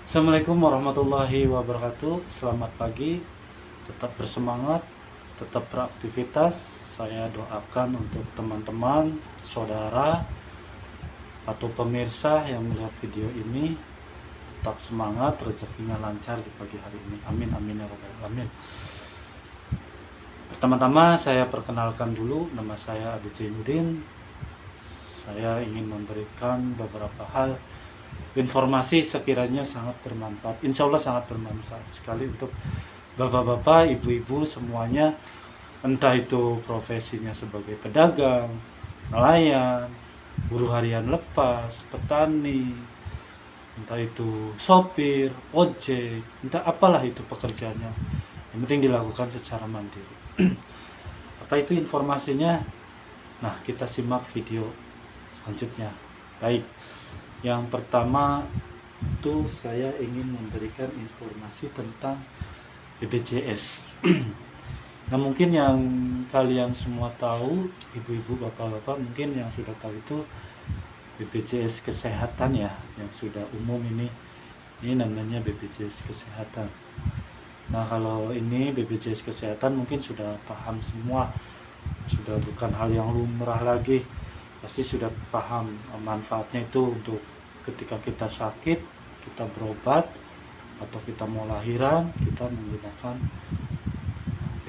Assalamualaikum warahmatullahi wabarakatuh. Selamat pagi, tetap bersemangat, tetap beraktivitas. Saya doakan untuk teman-teman, saudara, atau pemirsa yang melihat video ini tetap semangat, rezekinya lancar di pagi hari ini. Amin amin ya rabbal alamin. Pertama-tama saya perkenalkan dulu, nama saya Adi Zainuddin. Saya ingin memberikan beberapa hal informasi sekiranya sangat bermanfaat, insya Allah sangat bermanfaat sekali untuk bapak-bapak, ibu-ibu semuanya, entah itu profesinya sebagai pedagang, nelayan, buruh harian lepas, petani, entah itu sopir, ojek, entah apalah itu pekerjaannya, yang penting dilakukan secara mandiri. Apa itu informasinya? Nah, kita simak video selanjutnya. Baik, yang pertama itu saya ingin memberikan informasi tentang BPJS. Nah, mungkin yang kalian semua tahu, ibu-ibu, bapak-bapak, mungkin yang sudah tahu itu BPJS Kesehatan ya, yang sudah umum ini namanya BPJS Kesehatan. Nah, kalau ini BPJS Kesehatan mungkin sudah paham semua, sudah bukan hal yang lumrah lagi, pasti sudah paham manfaatnya itu untuk ketika kita sakit, kita berobat, atau kita mau lahiran, kita menggunakan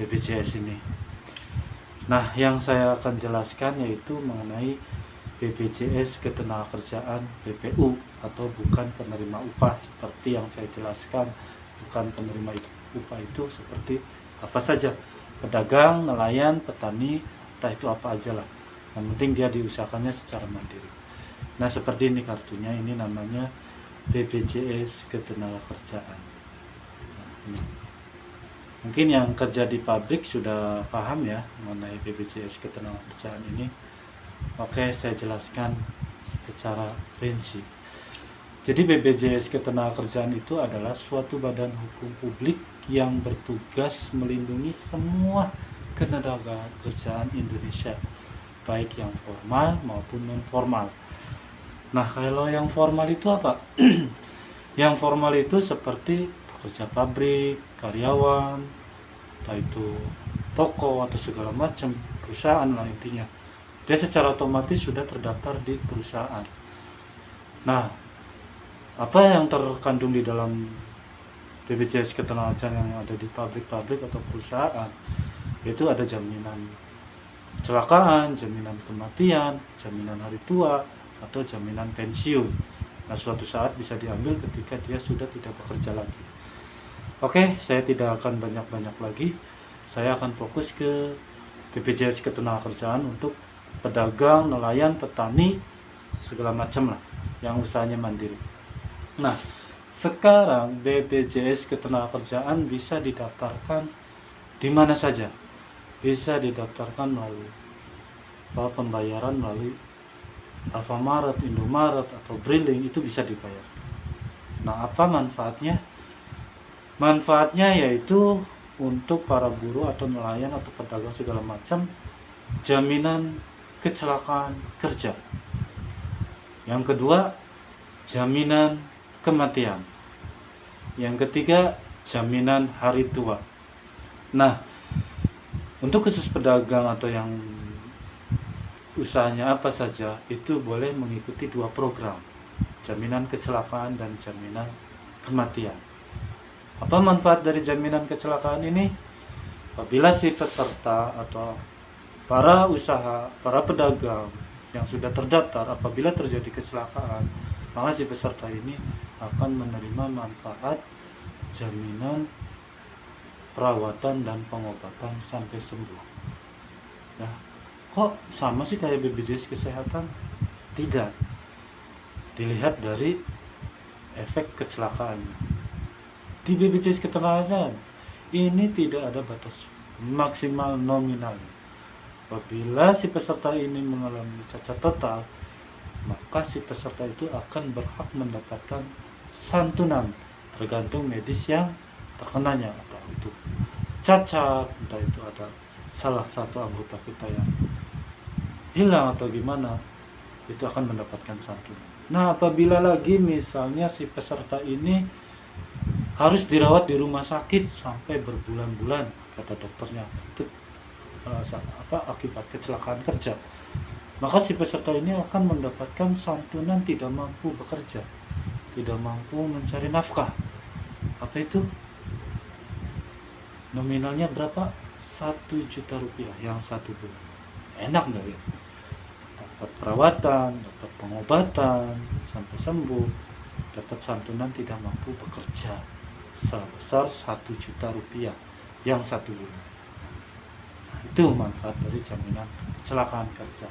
BPJS ini. Nah, yang saya akan jelaskan yaitu mengenai BPJS Ketenagakerjaan BPU atau bukan penerima upah, seperti yang saya jelaskan. Bukan penerima upah itu seperti apa saja, pedagang, nelayan, petani, entah itu apa aja lah, yang penting dia diusahakannya secara mandiri. Nah, seperti ini kartunya, ini namanya BPJS Ketenagakerjaan. Nah, ini. Mungkin yang kerja di pabrik sudah paham ya mengenai BPJS Ketenagakerjaan ini. Oke, saya jelaskan secara rinci. Jadi BPJS Ketenagakerjaan itu adalah suatu badan hukum publik yang bertugas melindungi semua ketenagakerjaan Indonesia, baik yang formal maupun non formal. Nah, kalau yang formal itu apa? Yang formal itu seperti pekerja pabrik, karyawan, entah itu toko atau segala macam perusahaan lah intinya. Dia secara otomatis sudah terdaftar di perusahaan. Nah, apa yang terkandung di dalam BPJS Ketenagakerjaan yang ada di pabrik-pabrik atau perusahaan? Itu ada jaminan kecelakaan, jaminan kematian, jaminan hari tua, atau jaminan pensiun. Nah, suatu saat bisa diambil ketika dia sudah tidak bekerja lagi. Oke, saya tidak akan banyak-banyak lagi. Saya akan fokus ke BPJS Ketenagakerjaan untuk pedagang, nelayan, petani, segala macam lah, yang usahanya mandiri. Nah, sekarang BPJS Ketenagakerjaan bisa didaftarkan di mana saja. Bisa didaftarkan melalui pembayaran melalui Alfamaret, Indomaret, atau Briling, itu bisa dibayar. Nah, apa manfaatnya? Manfaatnya yaitu untuk para buruh atau nelayan atau pedagang segala macam, jaminan kecelakaan kerja. Yang kedua, jaminan kematian. Yang ketiga, jaminan hari tua. Nah, untuk khusus pedagang atau yang usahanya apa saja, itu boleh mengikuti dua program, jaminan kecelakaan dan jaminan kematian. Apa manfaat dari jaminan kecelakaan ini? Apabila si peserta atau para usaha, para pedagang yang sudah terdaftar, apabila terjadi kecelakaan, maka si peserta ini akan menerima manfaat jaminan perawatan dan pengobatan sampai sembuh. Ya, kok sama sih kayak BPJS Kesehatan? Tidak. Dilihat dari efek kecelakaannya. Di BPJS Ketenagakerjaan ini tidak ada batas maksimal nominal. Apabila si peserta ini mengalami cacat total, maka si peserta itu akan berhak mendapatkan santunan tergantung medis yang terkenanya, atau itu cacat, entah itu ada salah satu anggota kita yang hilang atau gimana, itu akan mendapatkan santunan. Nah, apabila lagi misalnya si peserta ini harus dirawat di rumah sakit sampai berbulan-bulan, kata dokternya. Itu akibat kecelakaan kerja. Maka si peserta ini akan mendapatkan santunan tidak mampu bekerja, tidak mampu mencari nafkah. Apa itu? Nominalnya berapa? 1 juta rupiah yang 1 bulan. Enak nggak ya? Dapat perawatan, dapat pengobatan sampai sembuh, dapat santunan tidak mampu bekerja sebesar 1 juta rupiah yang 1 bulan. Nah, itu manfaat dari jaminan kecelakaan kerja.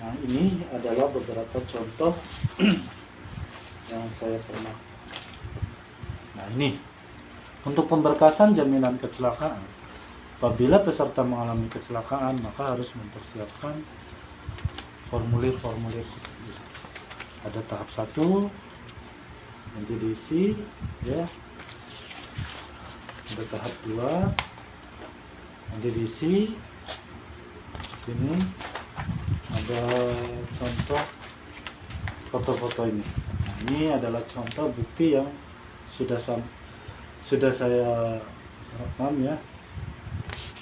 Nah, ini adalah beberapa contoh yang saya pernah. Nah, ini untuk pemberkasan jaminan kecelakaan. Apabila peserta mengalami kecelakaan, maka harus mempersiapkan formulir-formulir seperti ini. Ada tahap 1, nanti diisi, ya. Ada tahap 2, nanti diisi. Sini ada contoh foto-foto ini. Nah, ini adalah contoh bukti yang sudah saya rekam, ya.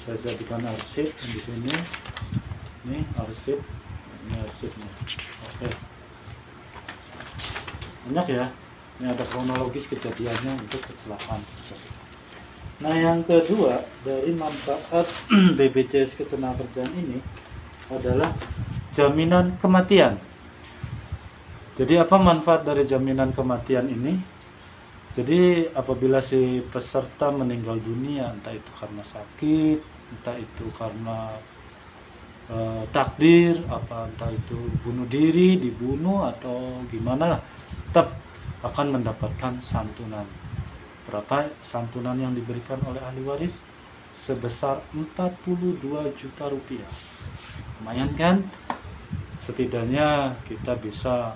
Saya jadikan arsip di sini. Ini arsip, ini arsipnya. Oke. Banyak ya. Ini ada kronologis kejadiannya untuk kecelakaan. Nah, yang kedua dari manfaat BPJS Ketenagakerjaan ini adalah jaminan kematian. Jadi apa manfaat dari jaminan kematian ini? Jadi apabila si peserta meninggal dunia, entah itu karena sakit, entah itu karena takdir, entah itu bunuh diri, dibunuh atau gimana lah, tetap akan mendapatkan santunan. Berapa santunan yang diberikan oleh ahli waris? Sebesar 42 juta rupiah. Lumayan kan? Setidaknya kita bisa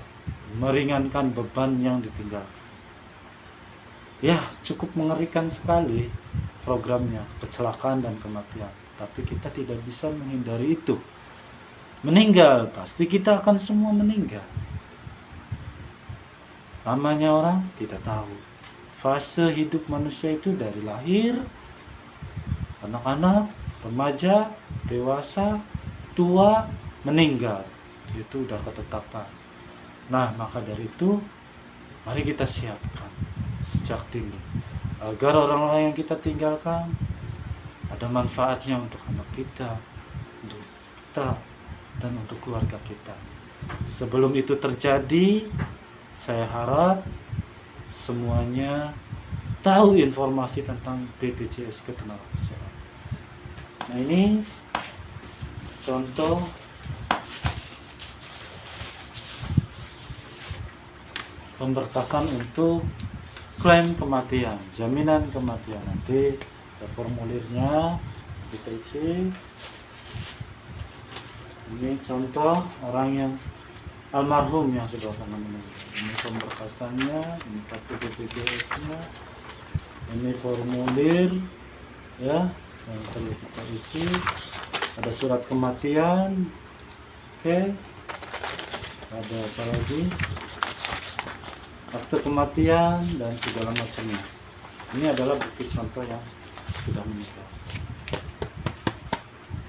meringankan beban yang ditinggalkan. Ya, cukup mengerikan sekali programnya, kecelakaan dan kematian. Tapi kita tidak bisa menghindari itu. Meninggal, pasti kita akan semua meninggal. Namanya orang tidak tahu. Fase hidup manusia itu dari lahir, anak-anak, remaja, dewasa, tua, meninggal. Itu udah ketetapan. Nah, maka dari itu, mari kita siapkan sejak dini agar orang-orang yang kita tinggalkan ada manfaatnya untuk anak kita, untuk istri kita, dan untuk keluarga kita. Sebelum itu terjadi, saya harap semuanya tahu informasi tentang BPJS Ketenagakerjaan. Nah, ini contoh pemberkasan untuk klaim kematian, jaminan kematian. Nanti ada formulirnya, kita isi. Ini contoh orang yang almarhum yang sudah pernah meninggal. Ini pemberkasannya, ini kartu BPJS-nya, ini formulir, ya, yang perlu kita isi. Ada surat kematian, oke. Ada apa lagi? Akte kematian dan segala macamnya. Ini adalah bukti contoh yang sudah meninggal.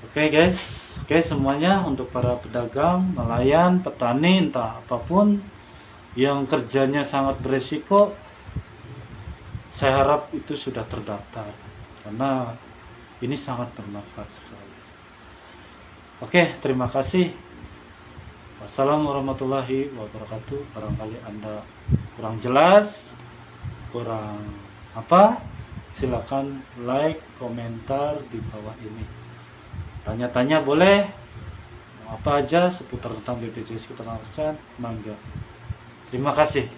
Oke guys, oke semuanya untuk para pedagang, nelayan, petani, entah apapun yang kerjanya sangat beresiko, saya harap itu sudah terdaftar karena ini sangat bermanfaat sekali. Oke, terima kasih. Wassalamualaikum warahmatullahi wabarakatuh. Barangkali Anda kurang jelas, kurang apa, silakan like, komentar di bawah ini. Tanya-tanya boleh, apa aja seputar tentang BPJS Ketenagakerjaan, mangga. Terima kasih.